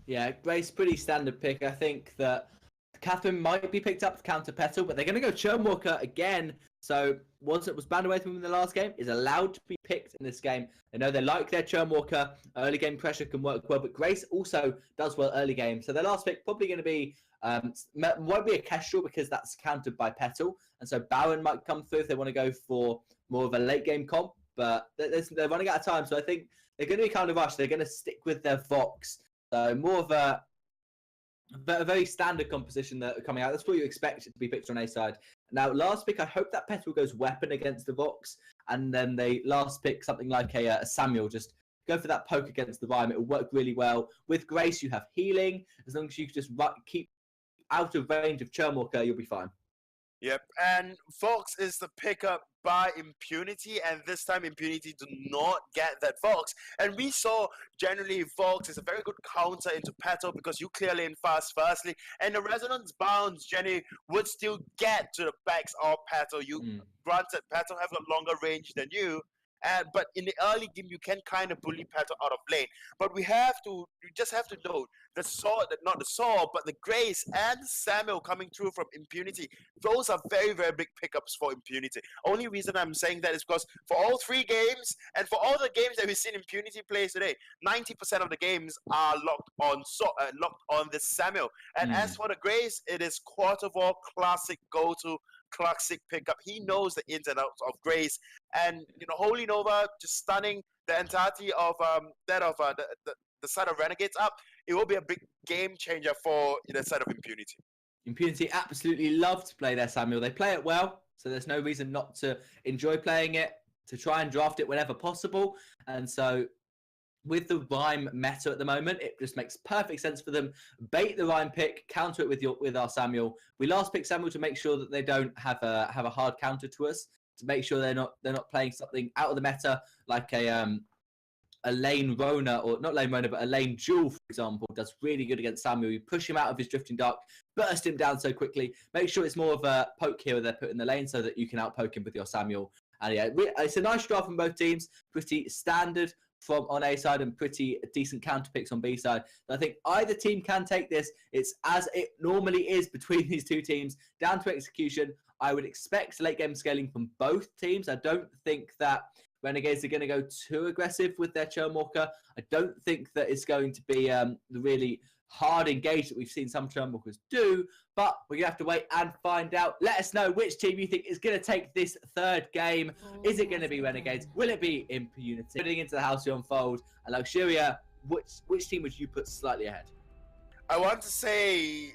Yeah, Grace, pretty standard pick. I think that Catherine might be picked up to counter Petal, but they're going to go Churnwalker again. So once it was banned away from him in the last game, is allowed to be picked in this game. I know they like their Churnwalker. Early game pressure can work well, but Grace also does well early game. So their last pick probably going to be won't be a Kestrel because that's countered by Petal, and so Baron might come through if they want to go for more of a late game comp. But they're running out of time, so I think they're going to be kind of rushed. They're going to stick with their Vox. So more of a very standard composition that are coming out. That's what you expect it to be picked on A side. Now, last pick, I hope that Petal goes Weapon against the Vox, and then they last pick something like a Samuel. Just go for that poke against the Rhyme. It will work really well. With Grace, you have healing. As long as you just keep out of range of Churnwalker, you'll be fine. Yep, and Vox is the pickup by Impunity, and this time Impunity do not get that Vox. And we saw generally Vox is a very good counter into Petal because you clear lane fast firstly, and the Resonance Bounce generally would still get to the backs of Petal. Granted, Petal have a longer range than you, but in the early game you can kind of bully Petal out of lane. But you just have to note the sword, not the sword, but the Grace and Samuel coming through from Impunity. Those are very, very big pickups for Impunity. Only reason I'm saying that is because for all 3 games, and for all the games that we've seen Impunity play today, 90% of the games are locked on this Samuel. And as for the Grace, it is Quarter War classic go-to, classic pickup. He knows the ins and outs of Grace, and Holy Nova just stunning the entirety of the side of Renegades up. It will be a big game changer for the side of Impunity. Impunity absolutely love to play their Samuel. They play it well, so there's no reason not to enjoy playing it, to try and draft it whenever possible. And so with the Rhyme meta at the moment, it just makes perfect sense for them. Bait the Rhyme pick, counter it with our Samuel. We last picked Samuel to make sure that they don't have a hard counter to us, to make sure they're not playing something out of the meta like a lane Rona, or not lane Rona, but a lane Jewel, for example, does really good against Samuel. You push him out of his Drifting Dark, burst him down so quickly. Make sure it's more of a poke here they're put in the lane so that you can outpoke him with your Samuel. And yeah, it's a nice draft from both teams. Pretty standard on A side and pretty decent counter picks on B side. I think either team can take this. It's as it normally is between these two teams, down to execution. I would expect late game scaling from both teams. I don't think that Renegades are going to go too aggressive with their Churnwalker. I don't think that it's going to be the really hard engage that we've seen some Churnwalkers do, but we're going to have to wait and find out. Let us know which team you think is going to take this third game. Is it going to be Renegades? Will it be Impunity? Putting into the house to unfold. And Luxuria, which team would you put slightly ahead? I want to say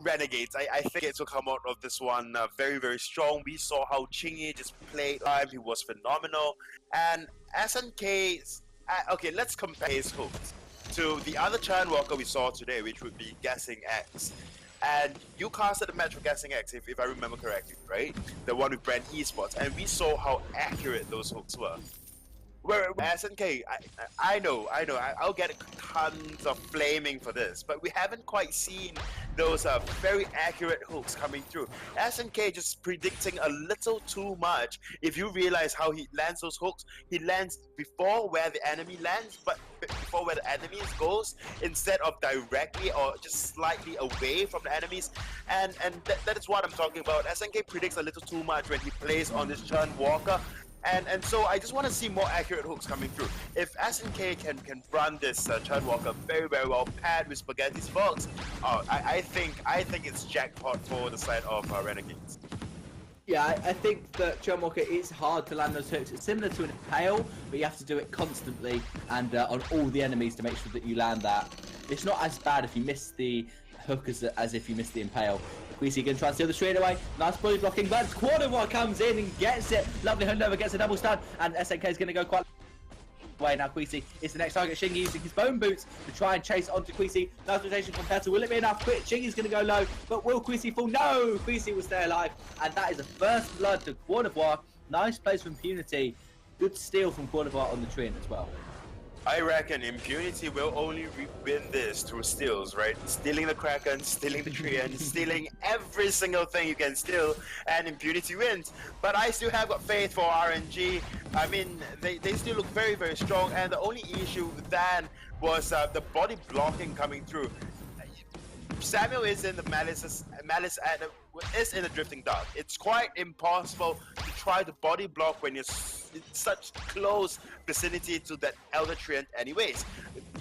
Renegades. I think it will come out of this one very, very strong. We saw how Chingy just played live. He was phenomenal. And SNK, okay, let's compare his hooks to the other Churnwalker we saw today, which would be Guessing X. And you casted a match for Guessing X, if I remember correctly, right? The one with Brand Esports. And we saw how accurate those hooks were. Where SNK, I know, I'll get tons of flaming for this, but we haven't quite seen those very accurate hooks coming through. SNK just predicting a little too much. If you realize how he lands those hooks, he lands before where the enemy lands, but before where the enemy goes, instead of directly or just slightly away from the enemies. And that is what I'm talking about. SNK predicts a little too much when he plays on this Churnwalker. And so I just want to see more accurate hooks coming through. If SNK can run this Churnwalker very, very well, paired with Spaghetti's Vox, I think it's jackpot for the side of Renegades. Yeah, I think that Churnwalker is hard to land those hooks. It's similar to an Impale, but you have to do it constantly and on all the enemies to make sure that you land that. It's not as bad if you miss the hook as if you miss the Impale. Queasy going to try and steal the straight away. Nice body blocking, but Quarter War comes in and gets it. Lovely Hundover gets a double stun, and SNK is going to go quite away. Now Queasy is the next target. Shingy using his bone boots to try and chase onto Queasy. Nice rotation from Petal. Will it be enough? Quick, Shingy's going to go low, but will Queasy fall? No! Queasy will stay alive, and that is the first blood to Quarter War. Nice plays from Impunity. Good steal from Quarter War on the Treant as well. I reckon Impunity will only win this through steals, right? Stealing the Kraken, stealing the Treant, stealing every single thing you can steal, and Impunity wins. But I still have got faith for RNG. I mean, they still look very, very strong, and the only issue with Dan was the body blocking coming through. Samuel is in the Malice and is in the Drifting Dark. It's quite impossible to try to body block when you're in such close vicinity to that Elder Treant anyways.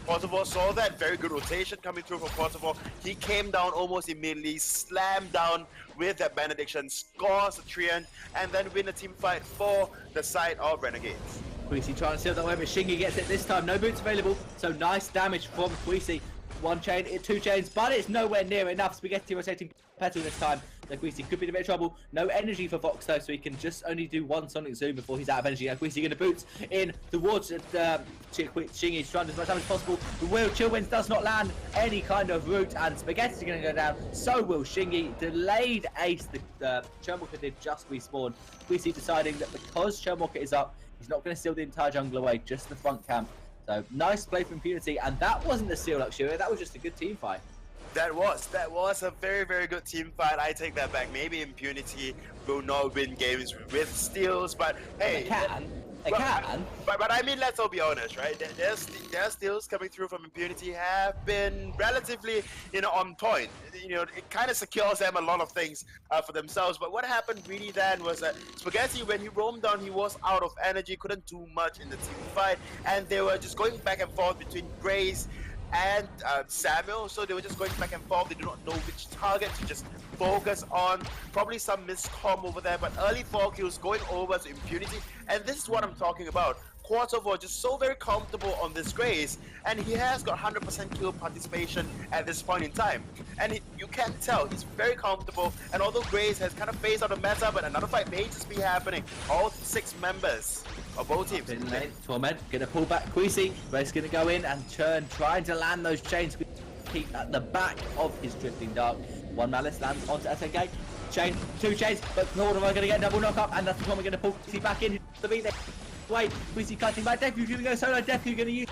Kosovo saw that, very good rotation coming through from Kosovo. He came down almost immediately, slammed down with that Benediction, scores the Treant, and then win a team fight for the side of Renegades. Queasy trying to seal that way, but Shingy gets it this time. No boots available, so nice damage from Queasy. One chain, two chains, but it's nowhere near enough. Spaghetti rotating Petal this time. So Queasy could be in a bit of trouble. No energy for Vox though, so he can just only do one Sonic Zoom before he's out of energy. Now Queasy going to boots in towards Shingy, trying as much damage as possible. The Will Chillwinds does not land any kind of route, and Spaghetti's going to go down. So will Shingy. Delayed ace. The Churmwalker did just respawn. Queasy deciding that because Churmwalker is up, he's not going to steal the entire jungle away, just the front camp. So nice play from Impunity, and that wasn't a steal luxury, that was just a good team fight. That was a very, very good team fight. I take that back. Maybe Impunity will not win games with steals, but hey, They can. But I mean, let's all be honest, right? Their steals coming through from Impunity have been relatively, on point. It kind of secures them a lot of things for themselves. But what happened really then was that Spaghetti, when he roamed down, he was out of energy, couldn't do much in the team fight, and they were just going back and forth between Grace and Samuel, so they were just going back and forth. They do not know which target to just focus on. Probably some miscomm over there, but early 4 kills going over to Impunity, and this is what I'm talking about. Kosovo just so very comfortable on this Grace, and he has got 100% kill participation at this point in time. And you can tell he's very comfortable, and although Grace has kind of phased out the meta, but another fight may just be happening. All 6 members of both teams. In lane, Torment gonna pull back Queasy. Grace gonna go in and turn, trying to land those chains. Keep at the back of his Drifting Dark. One Malice lands onto SNK. Chain, 2 chains, but Northern are gonna get double knock up, and that's the one we're gonna pull Queasy back in the beat there. Wait, Queasy cutting back. Defu's gonna go solo. Defu gonna use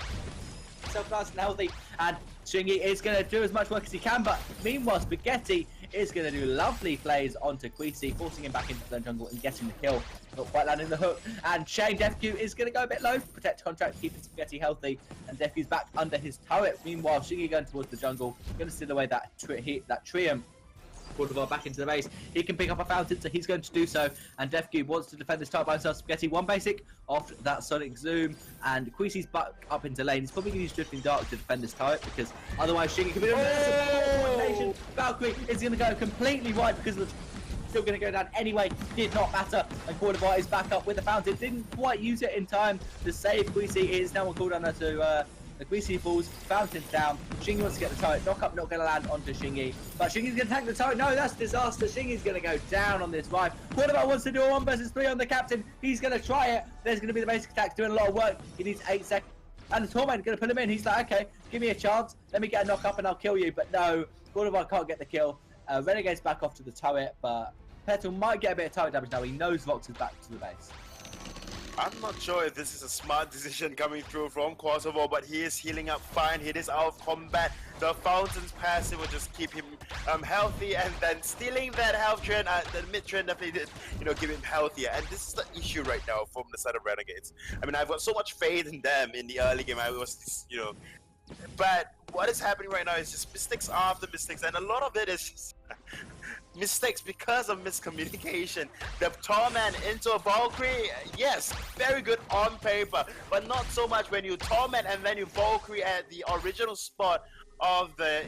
himself nice and healthy, and Shingy is gonna do as much work as he can, but meanwhile Spaghetti is gonna do lovely plays onto Queasy, forcing him back into the jungle and getting the kill. Not quite landing the hook, and Shane Defu is gonna go a bit low, protect contract, keeping Spaghetti healthy, and Defu's back under his turret. Meanwhile, Shingy going towards the jungle, gonna steal away that Triumph. Kosovo back into the base. He can pick up a fountain, so he's going to do so. And Defcube wants to defend this turret by himself. Spaghetti one basic off that Sonic Zoom, and Queasy's back up into lane. He's probably going to use Drifting Dark to defend this turret, because otherwise Shingy could be coordination. Valkyrie is going to go completely wide because of the still going to go down anyway. Did not matter, and Kosovo is back up with the fountain. Didn't quite use it in time to save Queasy. It is now on cooldown to the Queasy falls, fountain's down. Shingy wants to get the turret. Knock up, not going to land onto Shingy. But Shingy's going to tank the turret. No, that's disaster. Shingy's going to go down on this vibe. Quarterback wants to do a 1 versus 3 on the captain. He's going to try it. There's going to be the basic attack doing a lot of work. He needs 8 seconds. And the Torment going to put him in. He's like, okay, give me a chance. Let me get a knock up and I'll kill you. But no, Quarterback can't get the kill. Renegades back off to the turret, but Petal might get a bit of turret damage now. He knows Vox is back to the base. I'm not sure if this is a smart decision coming through from Kosovo, but he is healing up fine. He is out of combat. The Fountain's passive will just keep him healthy, and then stealing that health trend, the mid trend definitely did, give him healthier. And this is the issue right now from the side of Renegades. I mean, I've got so much faith in them in the early game. I was, but what is happening right now is just mistakes after mistakes, and a lot of it is just mistakes because of miscommunication. The Torment into a Valkyrie, yes, very good on paper, but not so much when you Torment and then you Valkyrie at the original spot of the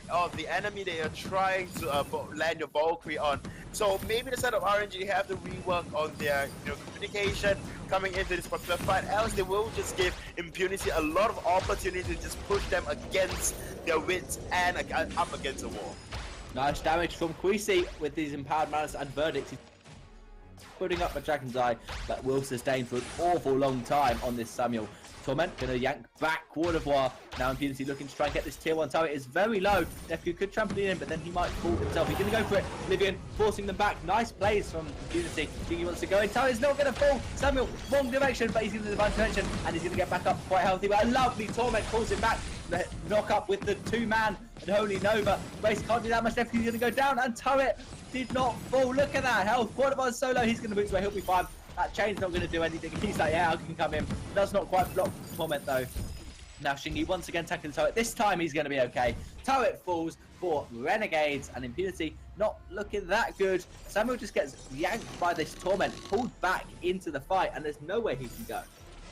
enemy that you're trying to land your Valkyrie on. So maybe the side of RNG have to rework on their communication coming into this particular fight, else they will just give Impunity a lot of opportunity to just push them against their wits and up against the wall. Nice damage from Queasy with these Empowered Malice and Verdicts. putting up a Dragon's Eye that will sustain for an awful long time on this Samuel. Torment gonna yank back Quartervoir. Now Impunity looking to try and get this tier 1 turret. Is very low. Defku could trampoline in, but then he might fall himself. He's gonna go for it. Livian forcing them back. Nice plays from Impunity. He wants to go in. Turret's not gonna fall. Samuel, wrong direction, but he's in the divine direction, and he's gonna get back up quite healthy. But a lovely Torment pulls him back. The knock up with the 2-man and Holy Nova. Race can't do that much. Defku's gonna go down, and Turret did not fall. Look at that health. Quartervoir's solo. He's gonna move away. He'll be fine. That chain's not going to do anything. He's like, yeah, I can come in. Does not quite block Torment, though. Now, Shingy once again tackling Turret. This time, he's going to be okay. Turret falls for Renegades, and Impunity not looking that good. Samuel just gets yanked by this Torment, pulled back into the fight, and there's nowhere he can go.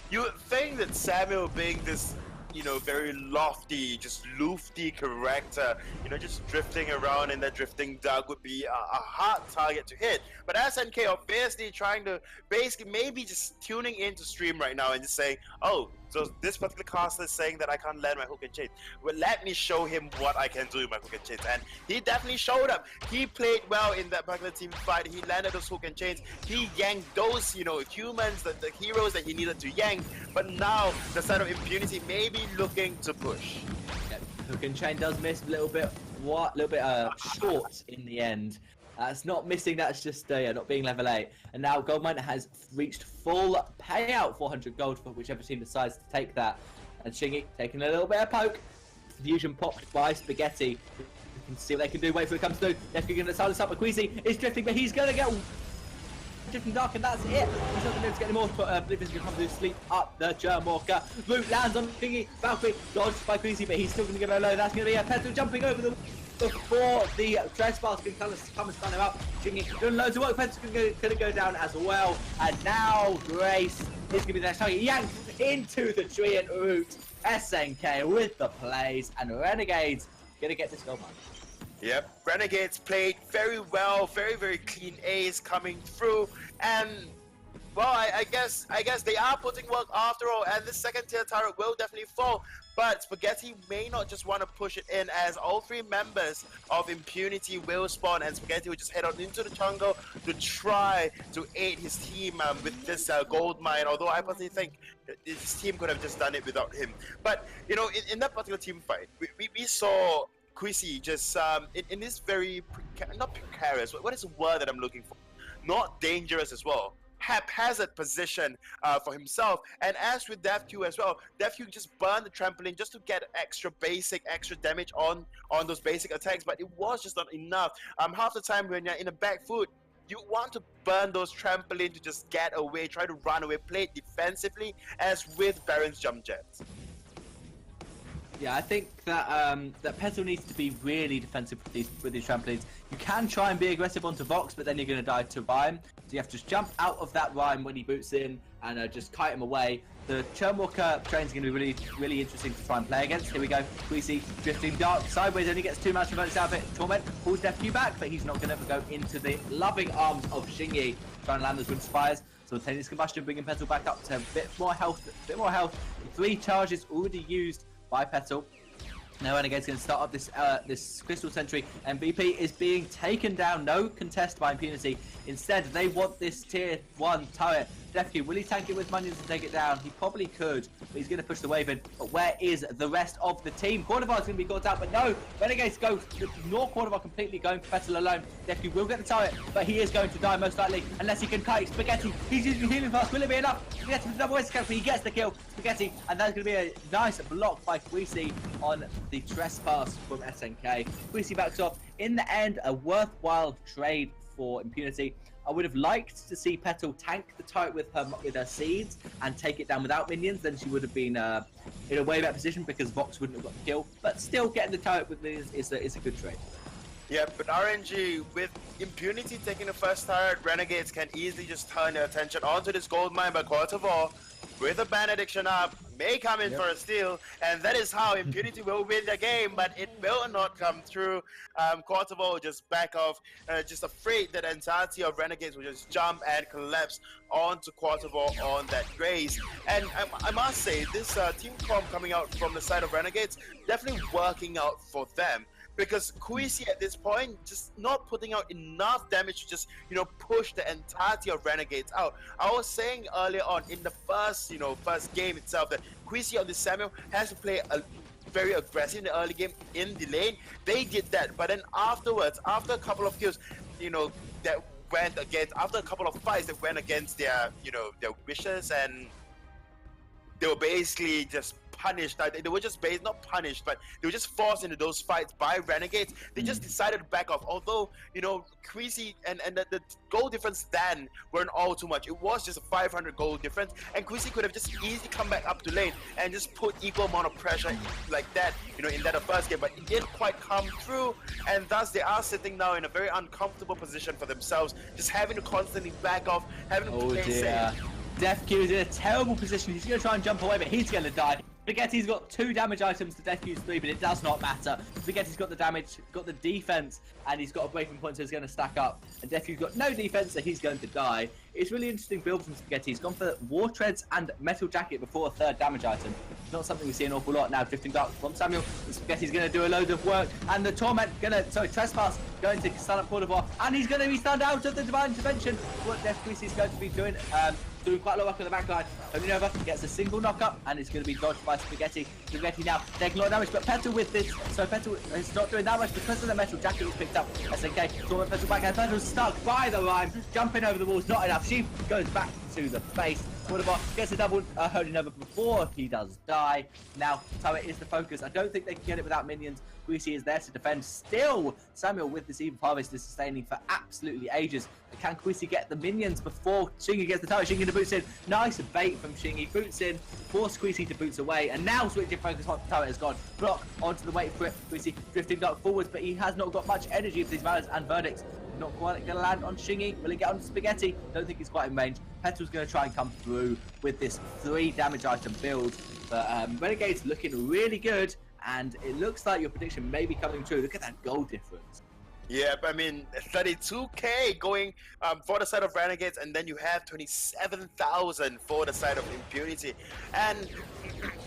You would think that Samuel being this, you know, very lofty, just loofty character, you know, just drifting around in that drifting duck would be a hard target to hit. But SNK obviously trying to basically maybe just tuning into stream right now and just saying, oh, so this particular caster is saying that I can't land my hook and chains. Well, let me show him what I can do with my hook and chains. And he definitely showed up. He played well in that particular team fight. He landed those hook and chains. He yanked those, you know, humans, the heroes that he needed to yank. But now the side of Impunity may be looking to push. Yeah, hook and chain does miss a little bit short in the end. It's not missing, that's just not being level 8. And now Goldmine has reached full payout, 400 gold for whichever team decides to take that. And Shingy taking a little bit of poke. Fusion popped by Spaghetti. You can see what they can do. Wait for it comes through. Defku going to silence up. Queasy is drifting, but he's going to get drifting dark, and that's it. He's not going to be able to get any more. Oblivion's going to come to sleep up the Germ Walker. Root lands on Thingy. Valkyrie dodged by Queasy, but he's still going to give it a low. That's going to be a Petal jumping over the before the Dreadspars can come and stun him up. Shingy doing loads of work. Petal's going to go down as well. And now Grace is going to be the next target. Yanked into the tree and Root. SNK with the plays, and Renegades going to get this goal. Yep, Renegades played very well, very, very clean A's coming through, and well, I guess they are putting work after all, and this second tier turret will definitely fall, but Spaghetti may not just want to push it in, as all 3 members of Impunity will spawn, and Spaghetti will just head on into the jungle to try to aid his team with this gold mine, although I personally think his team could have just done it without him. But, you know, in that particular team fight, we saw Quissy just in this very not precarious, what is the word that I'm looking for? Not dangerous as well. Haphazard position for himself, and as with Defku as well, Defku just burned the trampoline just to get extra damage on those basic attacks, but it was just not enough. Half the time when you're in a back foot, you want to burn those trampoline to just get away, try to run away, play it defensively, as with Baron's jump jets. Yeah, I think that that Petal needs to be really defensive with these trampolines. You can try and be aggressive onto Vox, but then you're going to die to Rhyme. So you have to just jump out of that Rhyme when he boots in and just kite him away. The Churnwalker train's going to be really, really interesting to try and play against. Here we go. Queasy drifting dark sideways, only gets 2 mouse converts out of it. Torment pulls Defku back, but he's not going to ever go into the loving arms of Shingy. Trying to land those wind spires. Simultaneous combustion, bringing Petal back up to a bit more health. 3 charges already used by Petal. Now Renegade's going to start up this Crystal Sentry, and BP is being taken down. No contest by Impunity. Instead, they want this tier 1 turret. Defku, will he tank it with minions and take it down? He probably could, but he's going to push the wave in. But where is the rest of the team? Quartervar's going to be caught out, but no! Renegades go ignore Quartervar completely, going for Petal alone. Defku will get the turret, but he is going to die most likely, unless he can kite Spaghetti. He's using healing fast. Will it be enough? Spaghetti with the double escape, he gets the kill. Spaghetti, and that's going to be a nice block by Queasy on the trespass from SNK. Queasy backs off. In the end, a worthwhile trade for Impunity. I would have liked to see Petal tank the turret with her seeds and take it down without minions. Then she would have been in a way better position because Vox wouldn't have got the kill. But still, getting the turret with minions is a good trade. Yeah, but RNG, with Impunity taking the first turret, Renegades can easily just turn their attention onto this gold mine, but Quartervar, with a benediction up, may come in for a steal, and that is how Impunity will win the game, but it will not come through. Quartervar will just back off, just afraid that the entirety of Renegades will just jump and collapse onto Quartervar on that race. And I must say, this team comp coming out from the side of Renegades, definitely working out for them. because Queasy at this point just not putting out enough damage to just, you know, push the entirety of Renegades out. I was saying earlier on in the first, you know, first game itself that Queasy on this Samuel has to play a very aggressive in the early game in the lane. They did that, but then afterwards, after a couple of kills, you know, that went against, after a couple of fights that went against their, you know, their wishes, and they were basically just punished. They were just not punished, but they were just forced into those fights by Renegades. They just decided to back off. Although, you know, Queasy and the goal difference then weren't all too much. It was just a 500 goal difference, and Queasy could have just easily come back up to lane and just put equal amount of pressure like that, you know, in that first game. But it didn't quite come through, and thus they are sitting now in a very uncomfortable position for themselves, just having to constantly back off, having to play safe. DefQ is in a terrible position. He's going to try and jump away, but he's going to die. Spaghetti's got 2 damage items to DefQ's 3, but it does not matter. Spaghetti's got the damage, got the defense, and he's got a breaking point, so he's going to stack up. And DefQ's got no defense, so he's going to die. It's really interesting build from Spaghetti. He's gone for War Treads and Metal Jacket before a 3rd damage item. It's not something we see an awful lot now. Drifting Dark from Samuel. Spaghetti's going to do a load of work, and the Torment Trespass going to stun up Cordovar, and he's going to be stunned out of the Divine Intervention. What DefQ is going to be doing, doing quite a lot of work on the back line. Holinova gets a single knock-up, and it's going to be dodged by Spaghetti. Spaghetti now taking a lot of damage, but Petal with this, so Petal is not doing that much because of the Metal Jacket he's picked up. SNK, Torment Petal back, and Petal's stuck by the Rhyme, jumping over the walls, not enough. She goes back to the face. Cordovar gets a double Holinova before he does die. Now, Turret is the focus. I don't think they can get it without minions. Queasy is there to defend. Still, Samuel with this Eve of Harvest is sustaining for absolutely ages. But can Queasy get the minions before Shingy gets the turret? Shingy to boots in. Nice bait from Shingy. Boots in, force Queasy to boots away. And now switching focus once the turret has gone. Block onto the wait for it. Queasy drifting dark forwards, but he has not got much energy for these balance and verdicts. Not quite going to land on Shingy. Will he get on Spaghetti? Don't think he's quite in range. Petal's going to try and come through with this 3 damage item build. But Renegades looking really good. And it looks like your prediction may be coming true. Look at that goal difference. Yeah, I mean, 32k going for the side of Renegades, and then you have 27,000 for the side of Impunity. And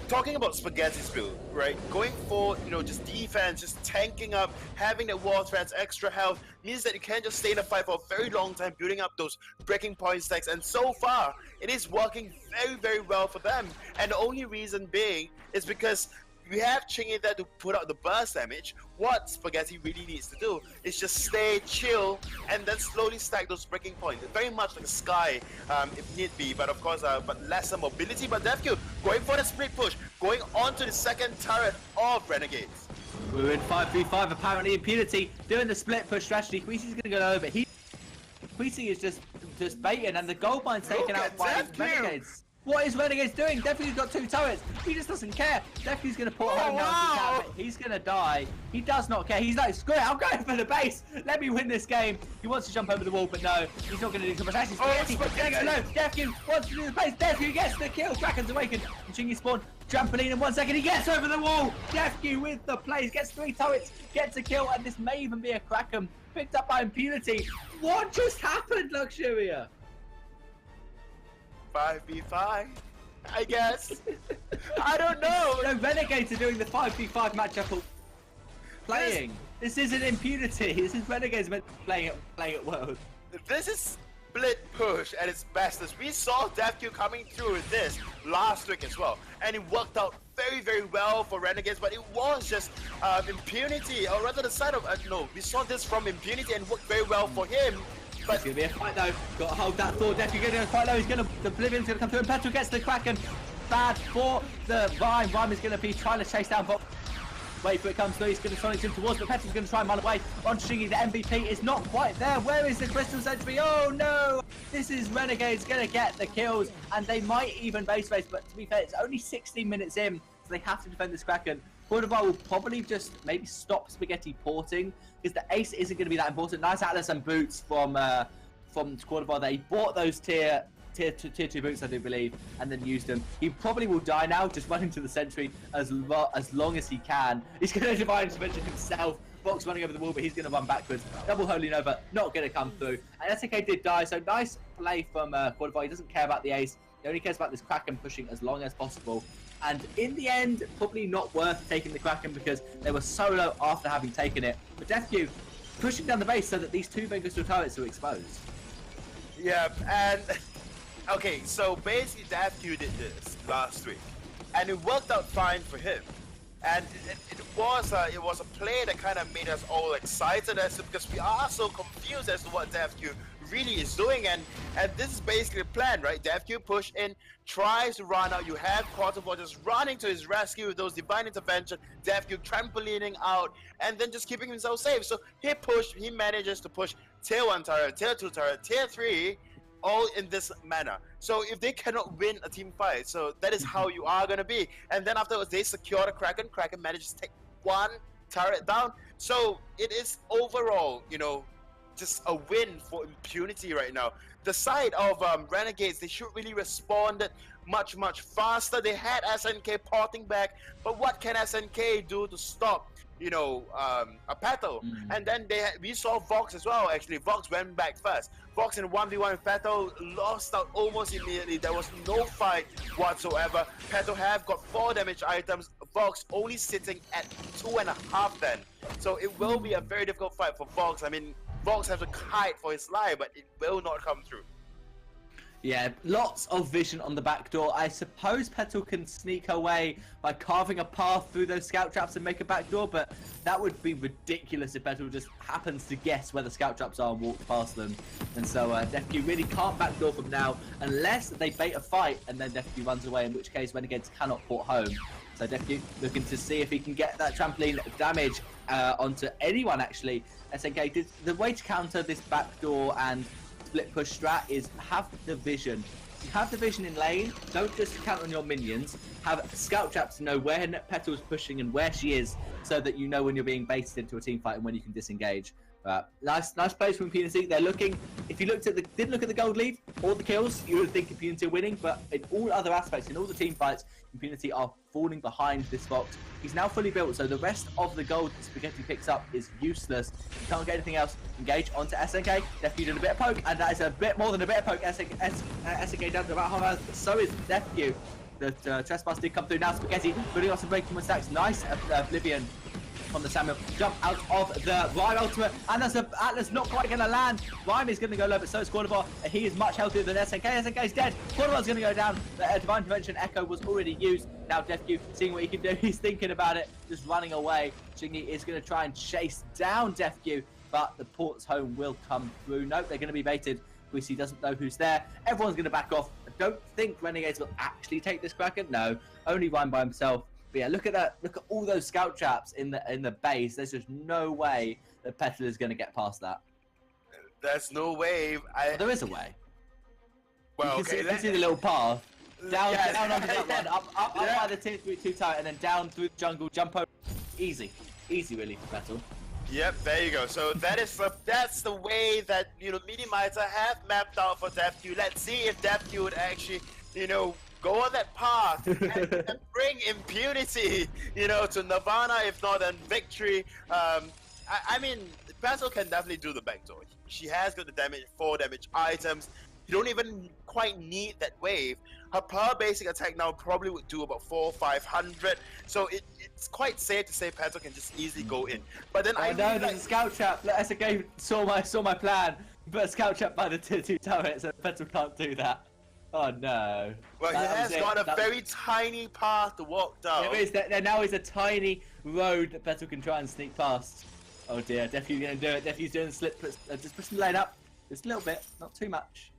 talking about Spaghetti's build, right? Going for, you know, just defense, just tanking up, having the War Threats, extra health, means that you can just stay in a fight for a very long time, building up those breaking point stacks. And so far, it is working very, very well for them. And the only reason being is because you have Chingy there to put out the burst damage. What Spaghetti really needs to do is just stay chill and then slowly stack those breaking points. Very much like a Sky, if need be, but of course, but lesser mobility. But DefQ going for the split push, going on to the 2nd turret of Renegades. We're in 5v5, apparently Impunity doing the split push strategy. Queasy's going to go over. Queasy is just baiting, and the gold mine's taken out by Renegades. What is Renegades doing? DefQ's got 2 turrets. He just doesn't care. DefQ's going to put home now. He's going to die. He does not care. He's like, screw it, I'm going for the base. Let me win this game. He wants to jump over the wall, but no. He's not going to do so much. Actually, Spaghetti. No, DefQ wants to do the base. DefQ gets the kill. Kraken's awakened. And Chingy spawn. Trampoline in 1 second. He gets over the wall. DefQ with the plays. Gets 3 turrets. Gets a kill. And this may even be a Kraken. Picked up by Impunity. What just happened, Luxuria? 5v5, I guess. I don't know. No, Renegades are doing the 5v5 matchup of playing. This isn't Impunity. This is Renegades playing at World. This is split push at its bestest. We saw DefQ coming through with this last week as well, and it worked out very, very well for Renegades, but it was just Impunity, or rather the side of, no, we saw this from Impunity and worked very well for him. But it's going to be a fight though. Got to hold that Thor. DefQ going to go quite low. He's going to, the Oblivion's going to come through, and Petal gets the Kraken. Bad for the Rhyme. Rhyme is going to be trying to chase down Box. Wait for it comes through. He's going to sonic him towards, but Petal's going to try and run away. On Shingy, the MVP is not quite there. Where is the Crystal Sentry? Oh no! This is Renegades going to get the kills, and they might even base race, but to be fair, it's only 16 minutes in, so they have to defend this Kraken. Cordovar will probably just maybe stop Spaghetti porting, because the ace isn't going to be that important. Nice Atlas and boots from Cordovar. They bought those tier 2 boots, I do believe, and then used them. He probably will die now, just running to the sentry as long as he can. He's going to Divine Intervention himself. Box running over the wall, but he's going to run backwards. Double Holy Nova, not going to come through. And SNK did die, so nice play from Cordovar. He doesn't care about the ace. He only cares about this Kraken pushing as long as possible. And in the end, probably not worth taking the Kraken because they were solo after having taken it. But DefQ pushing down the base so that these two Vainglory turrets are exposed. Yeah, and okay, so basically DefQ did this last week, and it worked out fine for him. And it was a play that kind of made us all excited because we are so confused as to what DefQ really is doing, and this is basically the plan, right? DefQ push in, tries to run out. You have Quarterboard just running to his rescue with those divine intervention. DefQ trampolining out and then just keeping himself safe. So he manages to push tier 1 turret, tier 2 turret, tier 3, all in this manner. So if they cannot win a team fight, so that is how you are going to be. And then afterwards they secure the Kraken. Kraken manages to take one turret down. So it is overall, you know, just a win for Impunity right now. The side of Renegades, they should really respond much faster. They had SNK porting back, but what can SNK do to stop, you know, a Petal? And then we saw Vox as well. Actually, Vox went back first. Vox in 1v1 with Petal lost out almost immediately. There was no fight whatsoever. Petal have got 4 damage items. Vox only sitting at 2.5 then. So it will be a very difficult fight for Vox. I mean, Vox has to kite for his life, but it will not come through. Yeah, lots of vision on the back door. I suppose Petal can sneak away by carving a path through those scout traps and make a back door, but that would be ridiculous if Petal just happens to guess where the scout traps are and walk past them. And so DefQ really can't backdoor from now unless they bait a fight and then DefQ runs away, in which case Renegades cannot port home. So DefQ looking to see if he can get that trampoline damage onto anyone, actually. SNK did the way to counter this backdoor and split push strat is have the vision. You have the vision in lane, don't just count on your minions. Have scout traps to know where Petal is pushing and where she is, so that you know when you're being baited into a team fight and when you can disengage. Nice plays from Impunity. They're looking. If you didn't look at the gold lead or the kills, you would think Impunity are winning. But in all other aspects, in all the team fights, Impunity are falling behind this Vox. He's now fully built, so the rest of the gold Spaghetti picks up is useless. You can't get anything else. Engage onto SNK. DefQ did a bit of poke, and that is a bit more than a bit of poke. SNK down to about half hours. So is DefQ. The trespass did come through now. Spaghetti building on some breaking stacks. Nice Oblivion on the Samuel. Jump out of the Rhyme ultimate, and that's Atlas not quite going to land. Rhyme is going to go low, but so is Quarterbar. He is much healthier than SNK. SNK is dead. Quarterbar's going to go down. The Divine Intervention Echo was already used. Now DefQ seeing what he can do. He's thinking about it, just running away. Chingy is going to try and chase down DefQ, but the port's home will come through. Nope, they're going to be baited. Greasy doesn't know who's there. Everyone's going to back off. I don't think Renegades will actually take this Kraken. No, only Rhyme by himself. But yeah, look at that. Look at all those scout traps in the base. There's just no way that Petal is going to get past that. There's no way. Well, there is a way. Well, you can see the little path. Down onto that one. Up by the tier 2 tower, and then down through the jungle. Jump over. Easy really for Petal. Yep, there you go. So that's the way that, you know, Minimizer have mapped out for DefQ. Let's see if DefQ would actually, you know, go on that path and bring Impunity, you know, to Nirvana, if not then victory. I mean, Petal can definitely do the backdoor. She has got the 4 damage items. You don't even quite need that wave. Her per basic attack now probably would do about 400 or 500. So it's quite safe to say Petal can just easily go in. But then I know there's a scout trap. SNK saw my plan. But a scout trap by the tier 2 turret, so Petal can't do that. Oh no. Well, he has got a very tiny path to walk down. There now is a tiny road that Petal can try and sneak past. Oh dear, DefQ's going to do it. DefQ's doing the slip, just pushing the lane up. Just a little bit, not too much.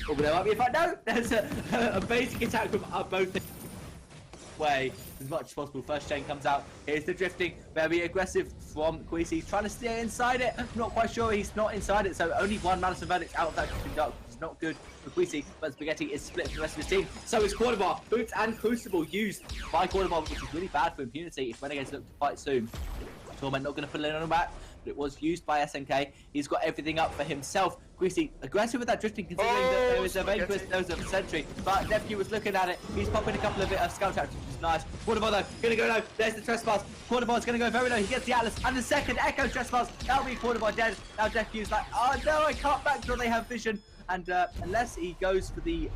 Oh, but there might be a fight. No! There's a basic attack from both way as much as possible. First chain comes out. Here's the drifting. Very aggressive from Queasy. He's trying to stay inside it. I'm not quite sure he's not inside it, so only one Madison Verdict out of that drifting dark. It's not good for Queasy, but Spaghetti is split from the rest of his team. So is Quarterbar. Boots and Crucible used by Quarterbar, which is really bad for Impunity if Renegades look to fight soon. Torment not going to put it on him back, but it was used by SNK. He's got everything up for himself. Greasy aggressive with that drifting, considering that there was a Vainglory, there was a sentry. But DefQ was looking at it. He's popping a couple of scout traps, which is nice. Quarterbar though, going to go low. There's the trespass. Quarterbar's going to go very low. He gets the Atlas and the second Echo trespass. That'll be Quarterbar dead. Now DefQ's like, oh no, I can't backdoor. They have vision, and unless he goes for the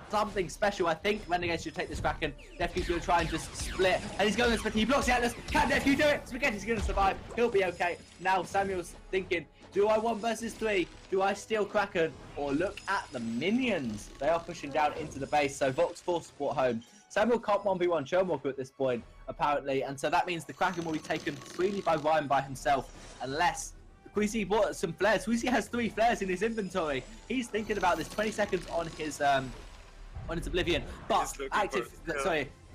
something special. I think Renegades should take this Kraken. Defq's going to try and just split. And he's going to split. He blocks the Atlas. Can Defq do it? Spaghetti's going to survive. He'll be okay. Now Samuel's thinking, do I 1 versus 3? Do I steal Kraken? Or look at the minions. They are pushing down into the base. So Vox 4 support home. Samuel can't 1v1 Showwalker at this point, apparently. And so that means the Kraken will be taken freely by Ryan by himself. Unless Queasy bought some flares. Queasy has 3 flares in his inventory. He's thinking about this 20 seconds on his Oblivion. But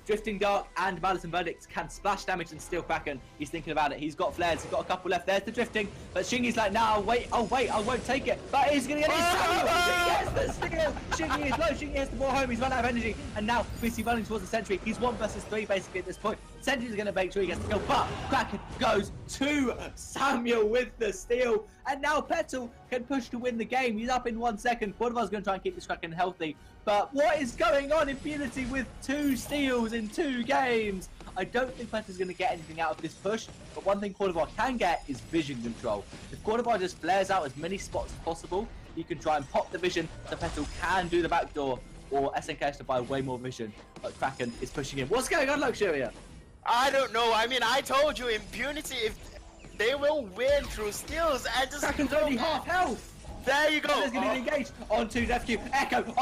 Drifting Dark and Malice and Verdict can splash damage and steal Kraken. He's thinking about it. He's got flares. He's got a couple left. There's the Drifting. But Shingy's like, no, wait, I won't take it. But he's going to get his Samuel. Yes, the steal. Shingy is low. Shingy has to ball home. He's run out of energy. And now Queasy running towards the sentry. He's 1 versus 3 basically at this point. Sentry's going to make sure he gets the kill. But Kraken goes to Samuel with the steal. And now Petal can push to win the game. He's up in 1 second. Quadvar's going to try and keep this Kraken healthy. But what is going on? Impunity with 2 steals in 2 games. I don't think Petal's going to get anything out of this push. But one thing Quadvar can get is vision control. If Quadvar just flares out as many spots as possible, he can try and pop the vision so Petal can do the backdoor. Or SNK has to buy way more vision. But Kraken is pushing him. What's going on, Luxuria? I don't know. I mean, I told you, Impunity, if they will win through steals and just... Kraken's only half health. There you go. He's going to be engaged onto Defq. Echo.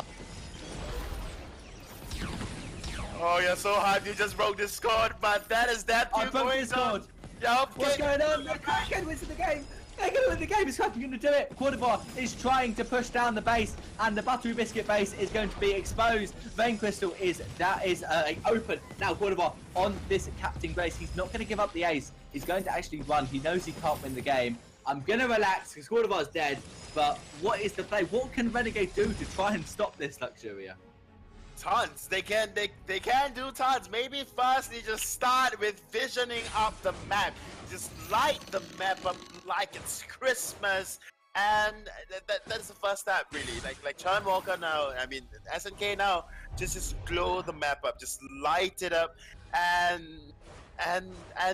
Oh, you're so hyped. You just broke this squad, but that is that. I broke this squad. Yep. What's going on? The Kraken wins the game. They're going to win the game. Is Kraken going to do it? Quadvar is trying to push down the base, and the Buttery Biscuit base is going to be exposed. Vein Crystal is open. Now Quadvar on this Captain Grace. He's not going to give up the ace. He's going to actually run. He knows he can't win the game. I'm going to relax because Quadvar's dead. But what is the play? What can Renegade do to try and stop this, Luxuria? Tons. They can do tons. Maybe firstly just start with visioning up the map. Just light the map up like it's Christmas. And that's the first step, really. Like Charm Walker now, I mean SNK now, just glow the map up, just light it up, and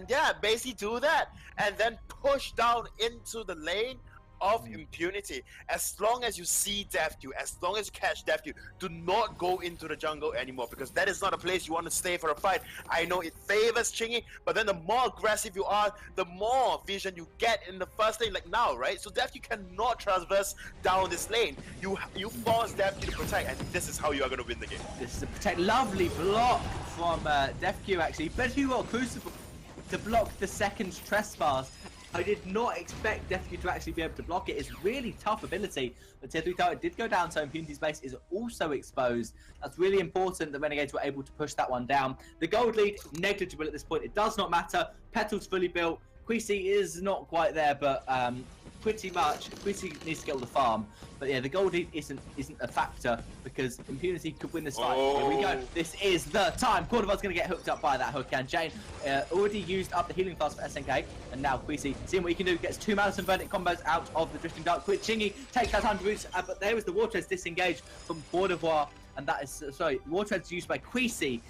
yeah, basically do that, and then push down into the lane of Impunity. As long as you see Defq, as long as you catch Defq, do not go into the jungle anymore, because that is not a place you want to stay for a fight. I know it favors Chingy, but then the more aggressive you are, the more vision you get in the first lane, like now, right? So Defq cannot traverse down this lane. You force Defq to protect, and this is how you are going to win the game. This is a protect. Lovely block from Defq actually, but you got Crucible to block the second trespass. I did not expect Defq to actually be able to block it. It's really tough ability. The tier 3 tower did go down, so Impunity's base is also exposed. That's really important that Renegades were able to push that one down. The gold lead, negligible at this point. It does not matter. Petal's fully built. Queasy is not quite there, but pretty much Queasy needs to get all the farm. But yeah, the gold lead isn't a factor because Impunity could win this fight. Here we go. This is the time. Quadvar's going to get hooked up by that hook, and Jane already used up the healing flask for SNK, and now Queasy seeing what he can do. Gets 2 Malice and Verdict combos out of the Drifting Dark. Quick Chingy takes that 100 roots, but there was the War Treads disengaged from Quadvar, and that is War Treads used by Queasy.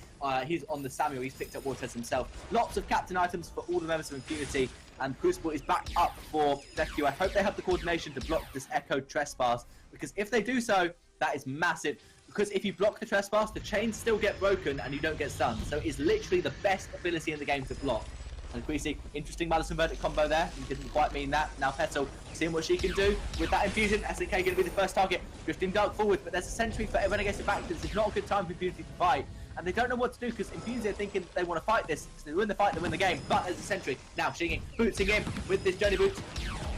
He's on the Samuel. He's picked up War Treads himself. Lots of captain items for all the members of Impunity. And Crucible is back up for Defq. I hope they have the coordination to block this Echo Trespass, because if they do so, that is massive. Because if you block the Trespass, the chains still get broken and you don't get stunned. So it's literally the best ability in the game to block. And Queasy, interesting Malice and Verdict combo there. He didn't quite mean that. Now Petal, seeing what she can do with that infusion. SNK going to be the first target. Drifting Dark forward, but there's a sentry for Renegades to back. This is not a good time for Impunity to fight. And they don't know what to do because Impunity are thinking they want to fight this. So they win the fight, they win the game. But as a sentry, now Shingy bootsing in with this Journey Boots.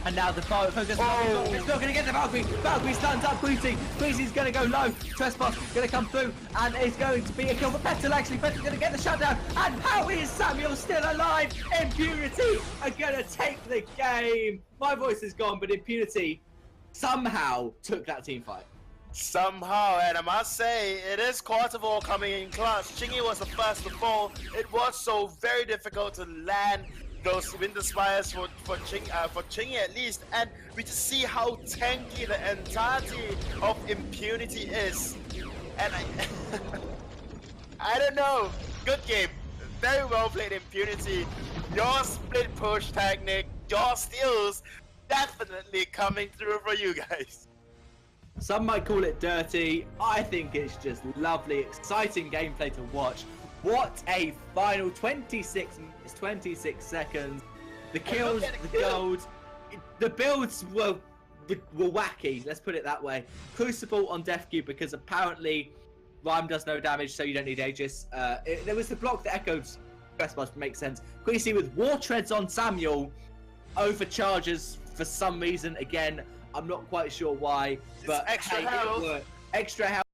And now the focus. It's not going to get the Valkyrie. Valkyrie stuns up Queasy. Queasy's going to go low. Trespass going to come through. And it's going to be a kill for Petal actually. Petal's going to get the shutdown. And how is Samuel still alive? Impunity are going to take the game. My voice is gone, but Impunity somehow took that team fight. Somehow, and I must say, it is Quadvar coming in clutch. Chingy was the first to fall. It was so very difficult to land those Winter Spires for Chingy at least, and we just see how tanky the entirety of Impunity is. And I don't know. Good game. Very well played, Impunity. Your split push technique, your steals, definitely coming through for you guys. Some might call it dirty. I think it's just lovely, exciting gameplay to watch. What a final 26 minutes, 26 seconds. The kills, the gold, the builds were wacky, let's put it that way. Crucible on Death Cube because apparently Rhyme does no damage, so you don't need Aegis. There was the block that echoed Quest must make sense. Queasy with War Treads on Samuel, overcharges for some reason. Again, I'm not quite sure why, but extra hey, health. Extra health.